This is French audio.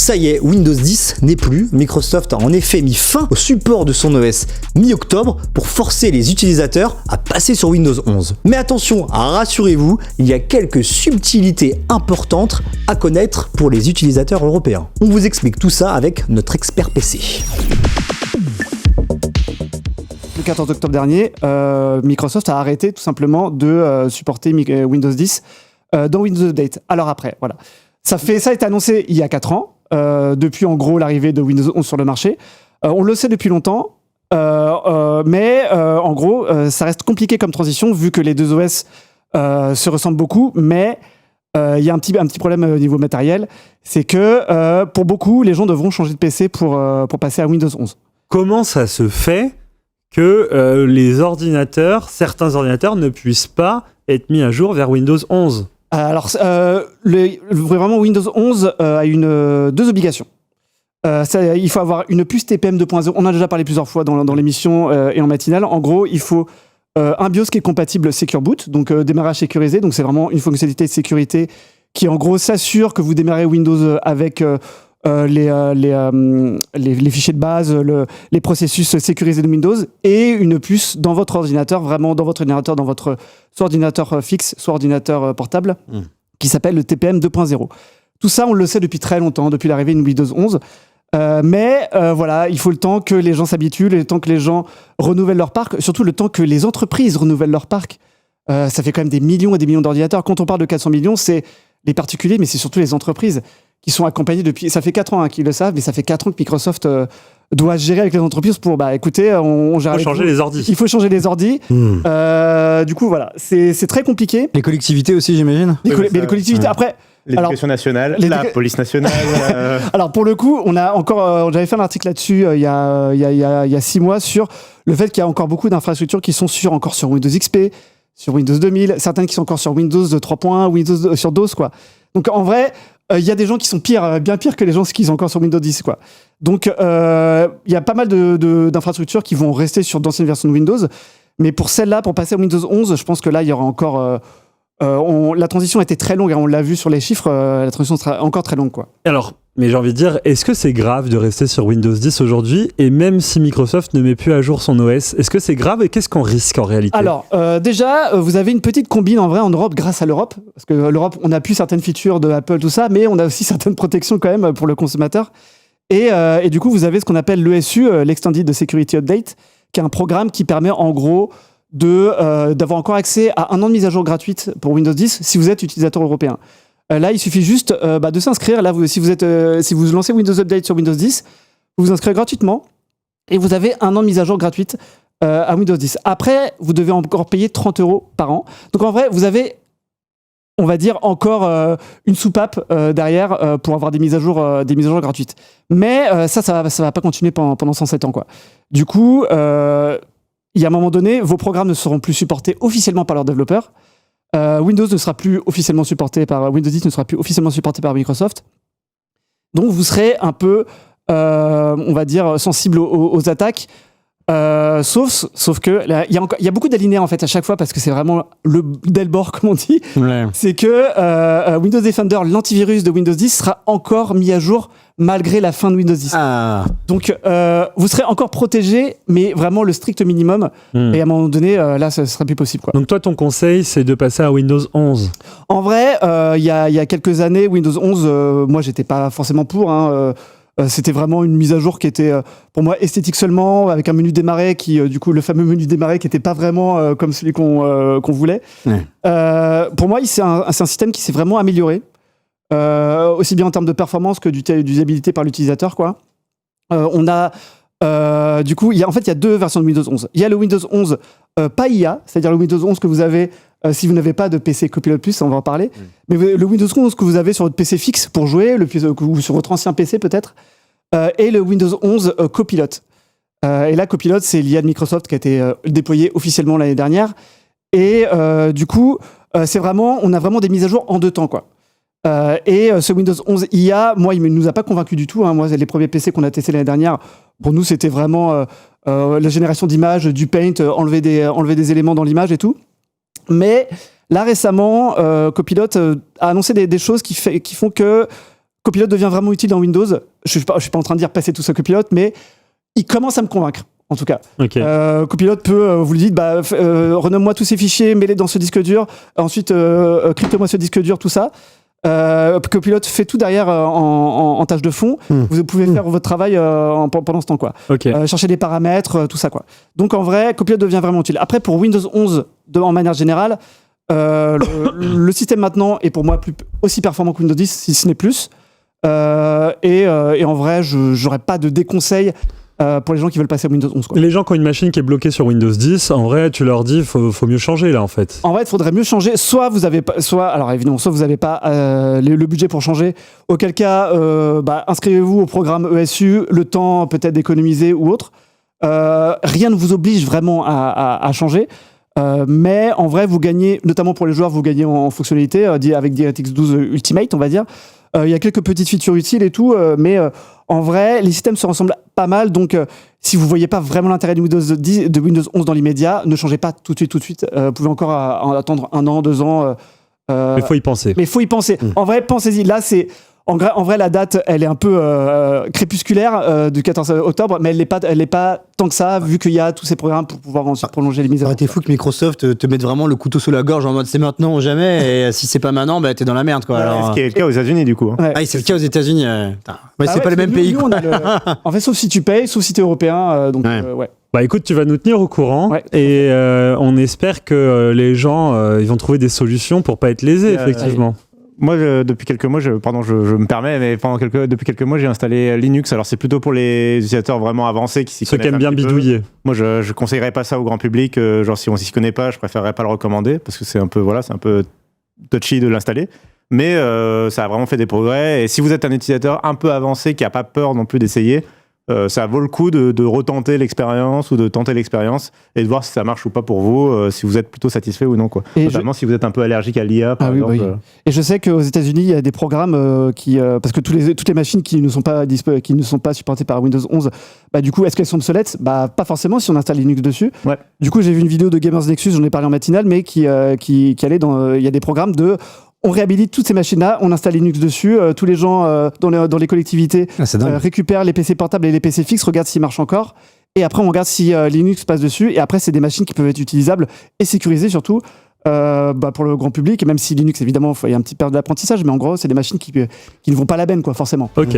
Ça y est, Windows 10 n'est plus. Microsoft a en effet mis fin au support de son OS mi-octobre pour forcer les utilisateurs à passer sur Windows 11. Mais attention, rassurez-vous, il y a quelques subtilités importantes à connaître pour les utilisateurs européens. On vous explique tout ça avec notre expert PC. Le 14 octobre dernier, Microsoft a arrêté tout simplement de supporter Windows 10 dans Windows Update. Alors après, voilà. Ça a été annoncé il y a 4 ans. Depuis en gros l'arrivée de Windows 11 sur le marché. On le sait depuis longtemps, mais en gros, ça reste compliqué comme transition vu que les deux OS se ressemblent beaucoup, mais il y a un petit problème au niveau matériel, c'est que pour beaucoup, les gens devront changer de PC pour passer à Windows 11. Comment ça se fait que certains ordinateurs ne puissent pas être mis à jour vers Windows 11 ? Alors, vraiment, Windows 11 a deux obligations. Il faut avoir une puce TPM 2.0. On en a déjà parlé plusieurs fois dans l'émission et en matinale. En gros, il faut un BIOS qui est compatible Secure Boot, donc démarrage sécurisé. Donc, c'est vraiment une fonctionnalité de sécurité qui, en gros, s'assure que vous démarrez Windows avec les fichiers de base, les processus sécurisés de Windows, et une puce dans votre ordinateur, vraiment dans votre ordinateur, soit ordinateur fixe, soit ordinateur portable, qui s'appelle le TPM 2.0. Tout ça, on le sait depuis très longtemps, depuis l'arrivée de Windows 11. Mais voilà, il faut le temps que les gens s'habituent, le temps que les gens renouvellent leur parc, surtout le temps que les entreprises renouvellent leur parc. Ça fait quand même des millions et des millions d'ordinateurs. Quand on parle de 400 millions, c'est les particuliers, mais c'est surtout les entreprises qui sont accompagnées depuis... Ça fait 4 ans qu'ils le savent, mais ça fait 4 ans que Microsoft doit gérer avec les entreprises pour, écoutez, on gère avec vous. Il faut changer les ordis. Du coup, voilà, c'est très compliqué. Les collectivités aussi, j'imagine. Mais les collectivités, après... L'éducation nationale, la police nationale. Alors pour le coup, j'avais fait un article là-dessus il y a 6 mois sur le fait qu'il y a encore beaucoup d'infrastructures qui sont encore sur Windows XP, sur Windows 2000, certaines qui sont encore sur Windows 3.1, Windows sur DOS, quoi. Donc en vrai, il y a des gens qui sont bien pires que les gens qui sont encore sur Windows 10, quoi. Donc il y a pas mal d'infrastructures qui vont rester sur d'anciennes versions de Windows, mais pour celle-là, pour passer à Windows 11, je pense que là, il y aura encore... la transition a été très longue, on l'a vu sur les chiffres, la transition sera encore très longue, quoi. Alors, mais j'ai envie de dire, est-ce que c'est grave de rester sur Windows 10 aujourd'hui, et même si Microsoft ne met plus à jour son OS, est-ce que c'est grave et qu'est-ce qu'on risque en réalité ? Alors, déjà, vous avez une petite combine en vrai en Europe grâce à l'Europe, parce que l'Europe, on n'a plus certaines features de Apple, tout ça, mais on a aussi certaines protections quand même pour le consommateur. Et du coup, vous avez ce qu'on appelle l'ESU, l'Extended Security Update, qui est un programme qui permet en gros d'avoir encore accès à 1 an de mise à jour gratuite pour Windows 10 si vous êtes utilisateur européen. Là, il suffit juste de s'inscrire. Là, si vous lancez Windows Update sur Windows 10, vous vous inscrivez gratuitement et vous avez 1 an de mise à jour gratuite à Windows 10. Après, vous devez encore payer 30 € par an. Donc en vrai, vous avez, on va dire, encore une soupape derrière pour avoir des mises à jour gratuites. Mais ça va pas continuer pendant 107 ans, quoi. Du coup, il y a un moment donné, vos programmes ne seront plus supportés officiellement par leurs développeurs. Windows ne sera plus officiellement supporté par Windows 10 ne sera plus officiellement supporté par Microsoft. Donc vous serez un peu, on va dire, sensible aux attaques. Sauf que il y a beaucoup d'alinéas en fait à chaque fois parce que c'est vraiment le Delbord comme on dit. Ouais. C'est que Windows Defender, l'antivirus de Windows 10 sera encore mis à jour malgré la fin de Windows 10. Donc vous serez encore protégé, mais vraiment le strict minimum. Et à un moment donné, là, ça sera plus possible, quoi. Donc toi, ton conseil, c'est de passer à Windows 11. En vrai, il y a quelques années, Windows 11, moi, j'étais pas forcément pour. C'était vraiment une mise à jour qui était, pour moi, esthétique seulement, avec un menu démarrer qui, du coup, le fameux menu démarrer qui n'était pas vraiment comme celui qu'on voulait. Ouais. Pour moi, c'est un système qui s'est vraiment amélioré, aussi bien en termes de performance que d'usabilité par l'utilisateur, quoi. Du coup, il y a 2 versions de Windows 11. Il y a le Windows 11 pas IA, c'est-à-dire le Windows 11 que vous avez si vous n'avez pas de PC Copilot+, on va en parler. Mais le Windows 11 que vous avez sur votre PC fixe pour jouer, ou sur votre ancien PC peut-être, et le Windows 11 Copilot. Et là, Copilot, c'est l'IA de Microsoft qui a été déployé officiellement l'année dernière. Et du coup, on a vraiment des mises à jour en 2 temps, quoi. Et ce Windows 11 IA, moi, il ne nous a pas convaincus du tout. Moi, les premiers PC qu'on a testés l'année dernière, pour nous, c'était vraiment la génération d'images, du paint, enlever des éléments dans l'image et tout. Mais là, récemment, Copilot a annoncé des choses qui font que Copilot devient vraiment utile dans Windows. Je suis pas en train de dire passer tout ça Copilot, mais il commence à me convaincre. En tout cas, Copilot peut, vous lui dites, renomme-moi tous ces fichiers, mets-les dans ce disque dur, ensuite crypte-moi ce disque dur, tout ça. Copilot fait tout derrière en tâche de fond. Vous pouvez faire votre travail pendant ce temps, quoi. Chercher des paramètres, tout ça, quoi. Donc en vrai, Copilot devient vraiment utile. Après, pour Windows 11, en manière générale, le système maintenant est pour moi aussi performant que Windows 10, si ce n'est plus. Et en vrai, je n'aurais pas de déconseil pour les gens qui veulent passer à Windows 11. Quoi. Les gens qui ont une machine qui est bloquée sur Windows 10, en vrai, tu leur dis faut mieux changer là en fait. En vrai, il faudrait mieux changer. Soit vous n'avez pas le budget pour changer. Auquel cas, inscrivez-vous au programme ESU, le temps peut-être d'économiser ou autre. Rien ne vous oblige vraiment à changer. Mais en vrai, vous gagnez, notamment pour les joueurs, vous gagnez en fonctionnalité avec DirectX 12 Ultimate, on va dire. Il y a quelques petites features utiles et tout, mais en vrai, les systèmes se ressemblent pas mal. Donc, si vous voyez pas vraiment l'intérêt de Windows 11 dans l'immédiat, ne changez pas tout de suite. Vous pouvez encore attendre 1 an, 2 ans. Mais faut y penser. En vrai, pensez-y. Là, c'est... En vrai, la date, elle est un peu crépusculaire du 14 octobre, mais elle n'est pas tant que ça, vu qu'il y a tous ces programmes pour pouvoir ensuite prolonger les mises à jour. T'es fou que Microsoft te mette vraiment le couteau sous la gorge en mode c'est maintenant ou jamais, et si c'est pas maintenant, t'es dans la merde, quoi. Ce qui est le cas aux États-Unis, du coup. Ouais. Ah, c'est le cas aux États-Unis. C'est pas les mêmes pays. Nous, en fait, sauf si tu payes, sauf si t'es européen. Ouais. Bah écoute, tu vas nous tenir au courant et on espère que les gens ils vont trouver des solutions pour pas être lésés, effectivement. Moi, depuis quelques mois, je me permets, mais depuis quelques mois, j'ai installé Linux. Alors, c'est plutôt pour les utilisateurs vraiment avancés qui s'y connaissent. Ceux qui aiment bien bidouiller. Moi, je conseillerais pas ça au grand public. Genre, si on s'y connaît pas, je préférerais pas le recommander parce que c'est un peu touchy de l'installer. Mais ça a vraiment fait des progrès. Et si vous êtes un utilisateur un peu avancé qui a pas peur non plus d'essayer, ça vaut le coup de retenter l'expérience ou de tenter l'expérience et de voir si ça marche ou pas pour vous, si vous êtes plutôt satisfait ou non, quoi. Notamment si vous êtes un peu allergique à l'IA, par exemple. Oui. Et je sais qu'aux États-Unis, il y a des programmes parce que toutes les machines qui ne sont pas supportées par Windows 11, du coup, est-ce qu'elles sont obsolètes ? Pas forcément si on installe Linux dessus. Ouais. Du coup, j'ai vu une vidéo de Gamers Nexus, j'en ai parlé en matinale, mais qui allait dans. Il y a des programmes on réhabilite toutes ces machines-là, on installe Linux dessus, tous les gens dans les collectivités récupèrent les PC portables et les PC fixes, regardent s'ils marchent encore, et après on regarde si Linux passe dessus, et après c'est des machines qui peuvent être utilisables et sécurisées surtout pour le grand public, et même si Linux évidemment il y a un petit période d'apprentissage, mais en gros c'est des machines qui ne vont pas à la benne, quoi, forcément. Ok.